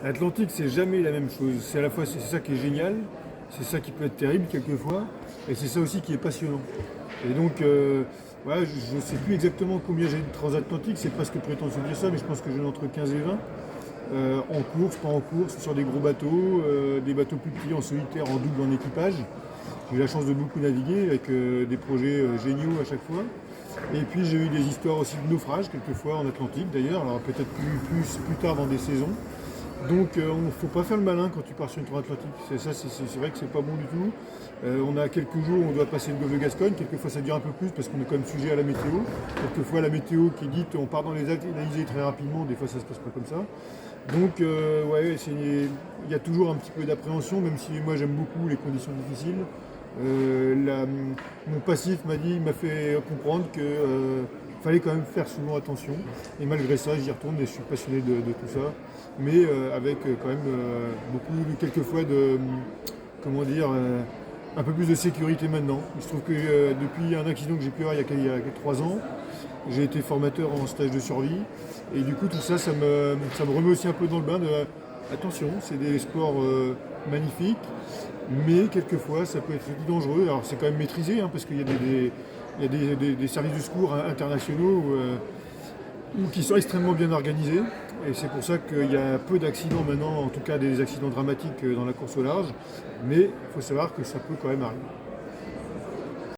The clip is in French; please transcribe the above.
L'Atlantique, c'est jamais la même chose. C'est à la fois c'est ça qui est génial, c'est ça qui peut être terrible quelquefois, et c'est ça aussi qui est passionnant. Et donc, voilà, je ne sais plus exactement combien j'ai de transatlantique, c'est presque prétentieux de dire ça, mais je pense que j'en ai entre 15 et 20. En course, pas en course, sur des gros bateaux, des bateaux plus petits, en solitaire, en double, en équipage. J'ai eu la chance de beaucoup naviguer avec des projets géniaux à chaque fois. Et puis j'ai eu des histoires aussi de naufrages, quelquefois en Atlantique d'ailleurs, alors peut-être plus tard dans des saisons. Donc il ne faut pas faire le malin quand tu pars sur une transatlantique. C'est vrai que c'est pas bon du tout. On a quelques jours où on doit passer le golfe de Gascogne, quelquefois ça dure un peu plus parce qu'on est quand même sujet à la météo. Quelquefois la météo qui dit on part dans les Atlantiques très rapidement, des fois ça se passe pas comme ça. Donc ouais, il y a toujours un petit peu d'appréhension, même si moi j'aime beaucoup les conditions difficiles. Mon passif m'a fait comprendre que fallait quand même faire souvent attention. Et malgré ça, j'y retourne et je suis passionné de tout ça. Mais avec quand même quelquefois comment dire, un peu plus de sécurité maintenant. Il se trouve que depuis un accident que j'ai pu avoir il y a 3 ans, j'ai été formateur en stage de survie. Et du coup, tout ça, ça me remet aussi un peu dans le bain de attention, c'est des sports magnifiques, mais quelquefois ça peut être dangereux. Alors c'est quand même maîtrisé, hein, parce qu'il y a il y a des services de secours internationaux ou qui sont extrêmement bien organisés. Et c'est pour ça qu'il y a peu d'accidents maintenant, en tout cas des accidents dramatiques dans la course au large. Mais il faut savoir que ça peut quand même arriver.